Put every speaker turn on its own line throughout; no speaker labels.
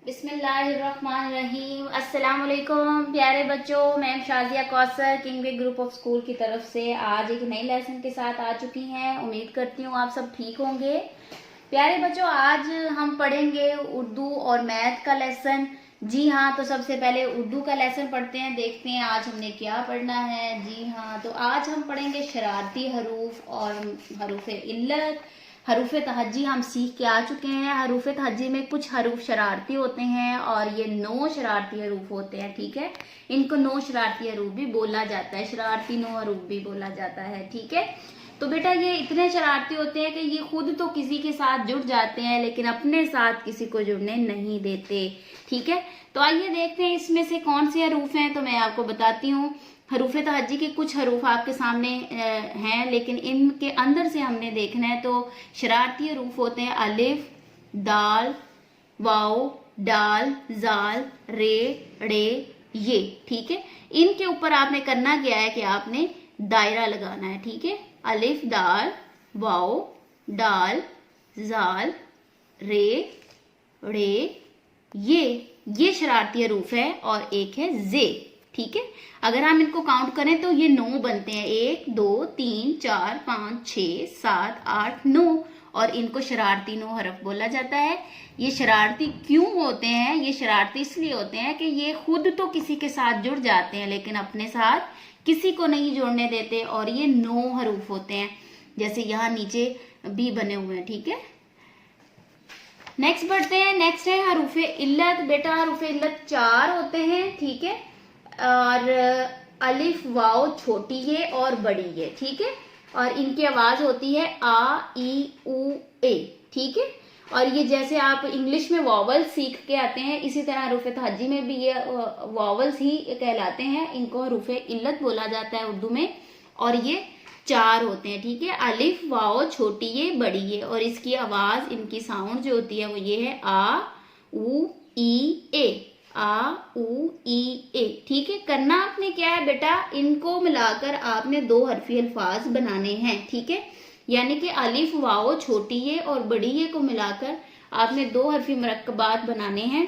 बिस्मिल्लाहिर्रहमानिर्रहीम। अस्सलाम वालेकुम प्यारे बच्चों, मैं Shazia Kausar Kingway group of school की तरफ से आज एक नई लेसन के साथ आ चुकी हैं। उम्मीद करती हूँ आप सब ठीक होंगे। प्यारे बच्चों, आज हम पढ़ेंगे उर्दू और मैथ का लेसन। जी हाँ, तो सबसे पहले उर्दू का लेसन पढ़ते हैं, देखते हैं आज हमने क्या पढ़ना है। जी हाँ, तो आज हम पढ़ेंगे शरारती हरूफ और हरूफ इल्लत। हरूफ तहज्जी हम सीख के आ चुके हैं। हरूफ तहज्जी में कुछ हरूफ शरारती होते हैं और ये 9 शरारती हरूफ होते हैं। ठीक है, इनको 9 शरारती हरूफ भी बोला जाता है, शरारती 9 हरूफ भी बोला जाता है। ठीक है, तो बेटा ये इतने शरारती होते हैं कि ये खुद तो किसी के साथ जुड़ जाते हैं लेकिन अपने साथ किसी को जुड़ने नहीं देते। ठीक है, तो आइए देखते हैं इसमें से कौन से हरूफ हैं। तो मैं आपको बताती हूँ, हरूफ तहज्जी के कुछ हरूफ आपके सामने हैं, लेकिन इनके अंदर से हमने देखना है। तो शरारती हरूफ होते हैं अलिफ, दाल, वाओ, डाल, जाल, रे, ड़े, ये। ठीक है, इनके ऊपर आपने करना क्या है कि आपने दायरा लगाना है। ठीक है, अलिफ, दाल, वाओ, डाल, जाल, रे, ड़े, ये शरारती हरूफ है और एक है जे। ठीक है, अगर हम इनको काउंट करें तो ये 9 बनते हैं, 1 2 3 4 5 6 7 8 9, और इनको शरारती 9 हरफ बोला जाता है। ये शरारती क्यों होते हैं? ये शरारती इसलिए होते हैं कि ये खुद तो किसी के साथ जुड़ जाते हैं लेकिन अपने साथ किसी को नहीं जोड़ने देते, और ये 9 हरूफ होते हैं, जैसे यहाँ नीचे भी बने हुए हैं। ठीक है, नेक्स्ट बढ़ते हैं। नेक्स्ट है हरूफ इल्लत। बेटा हरूफ इल्लत 4 होते हैं। ठीक है, और अलिफ वाओ छोटी है और बड़ी है। ठीक है, और इनकी आवाज होती है आ, ई, उ, ए। ठीक है, और ये जैसे आप इंग्लिश में वॉवल सीख के आते हैं, इसी तरह हरूफ तहज्जी में भी ये वॉवल्स ही कहलाते हैं। इनको हरूफ इल्लत बोला जाता है उर्दू में, और ये 4 होते हैं। ठीक है, अलिफ वाओ छोटी है बड़ी है, और इसकी आवाज, इनकी साउंड जो होती है वो ये है आ, उ, ई, ए। आ, उ, ई, ए। ठीक है, करना आपने क्या है बेटा, इनको मिलाकर आपने 2 हरफी अल्फाज बनाने हैं। ठीक है, यानी कि अलिफ वाओ छोटी है और बड़ी है को मिलाकर आपने 2 हरफी मरकबात बनाने हैं।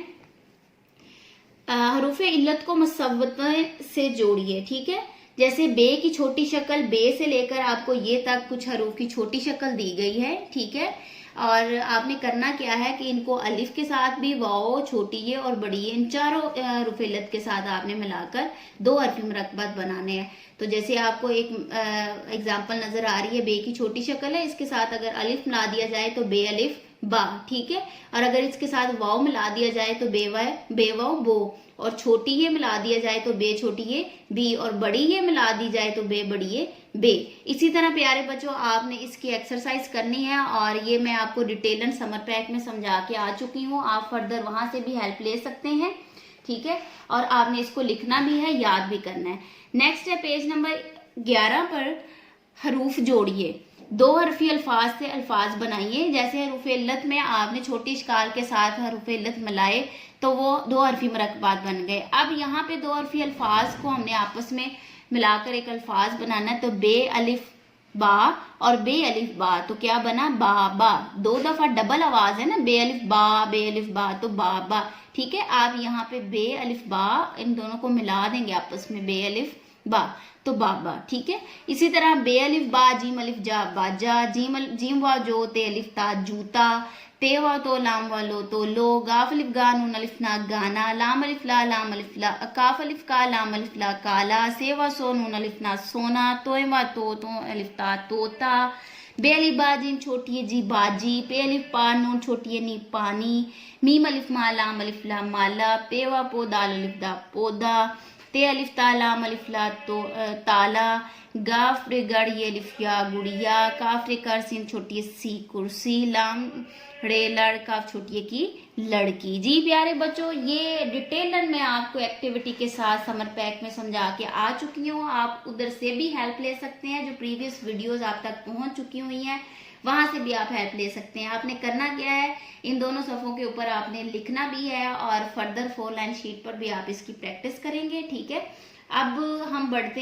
हरूफ इल्लत को मुसव्वत से जोड़िए। ठीक है, जैसे बे की छोटी शक्ल, बे से लेकर आपको ये तक कुछ हरूफ की छोटी शक्ल दी गई है। ठीक है, और आपने करना क्या है कि इनको अलिफ के साथ भी, वाओ छोटी है और बड़ी है, इन चारों हरूफ इल्लत के साथ आपने मिलाकर 2 हरफी मुरक्कबात बनाने हैं। तो जैसे आपको एक एग्जांपल नजर आ रही है, बे की छोटी शक्ल है, इसके साथ अगर अलिफ मिला दिया जाए तो बे अलिफ बा। ठीक है, और अगर इसके साथ वाओ मिला दिया जाए तो बे वाओ बो, और छोटी ये मिला दिया जाए तो बे छोटी ये बी, और बड़ी ये मिला दी जाए तो बे बड़ी ये बे। इसी तरह प्यारे बच्चों आपने इसकी एक्सरसाइज करनी है, और ये मैं आपको डिटेलन समर पैक में समझा के आ चुकी हूँ, आप फर्दर वहां से भी हेल्प ले सकते हैं। ठीक है, और आपने इसको लिखना भी है, याद भी करना है। नेक्स्ट है पेज नंबर 11 पर हरूफ जोड़िए। 2 हरफी अल्फाज से अल्फाज बनाइए। जैसे हरूफ इल्लत में आपने छोटी इश्काल के साथ हरूफ इल्लत मिलाए तो वो 2 हरफी मुरक्कबात बन गए। अब यहाँ पे 2 हरफी अल्फाज को हमने आपस में मिलाकर एक अल्फाज बनाना है। तो बे अलिफ बा और बे अलिफ बा, तो क्या बना, बा बा। 2 दफा डबल आवाज है ना, बे अलिफ बा, तो बा बा। ठीक है, आप यहाँ पे बे अलिफ बा इन दोनों को मिला देंगे आपस में, बे अलिफ बा, तो बाबा। ठीक है, इसी तरह बे अलिफ बा जीम अलिफ जा बाजा, जीम वा जो ते अलिफ ता जूता, ते वा तो लाम वा लो तो लो, गाफ अलिफ गा नून अलिफ ना गाना, लाम अलिफ ला काफ अलिफ का लाम अलिफ ला काला, से वा सो नून अलिफ ना सोना, तोय वा तो अलिफ ता तोता, बे अलिफ बा जीम छोटी है जी बाजी, पे अलिफ पा नून छोटी है नी पानी, मीम अलिफ मा लाम अलिफ ला माला, पे वा पो दाल अलिफ दा पौधा, ते अलिफ ताला अलिफ ला तो ताला, गाफ रे गड़ ये अलिफ या गुड़िया, काफ रे कर सिन छोटी सी कुर्सी, लाम रे लड़ काफ छोटी की लड़की। जी प्यारे बच्चों, ये डिटेलन में आपको एक्टिविटी के साथ समर पैक में समझा के आ चुकी हूँ। आप उधर से भी हेल्प ले सकते हैं, जो प्रीवियस वीडियोस आप तक पहुंच चुकी हुई हैं वहां से भी आप हेल्प ले सकते हैं। आपने करना क्या है, इन दोनों सफ़ों के ऊपर आपने लिखना भी है और फर्दर 4 लाइन शीट पर भी आप इसकी प्रैक्टिस करेंगे। ठीक है, अब हम बढ़ते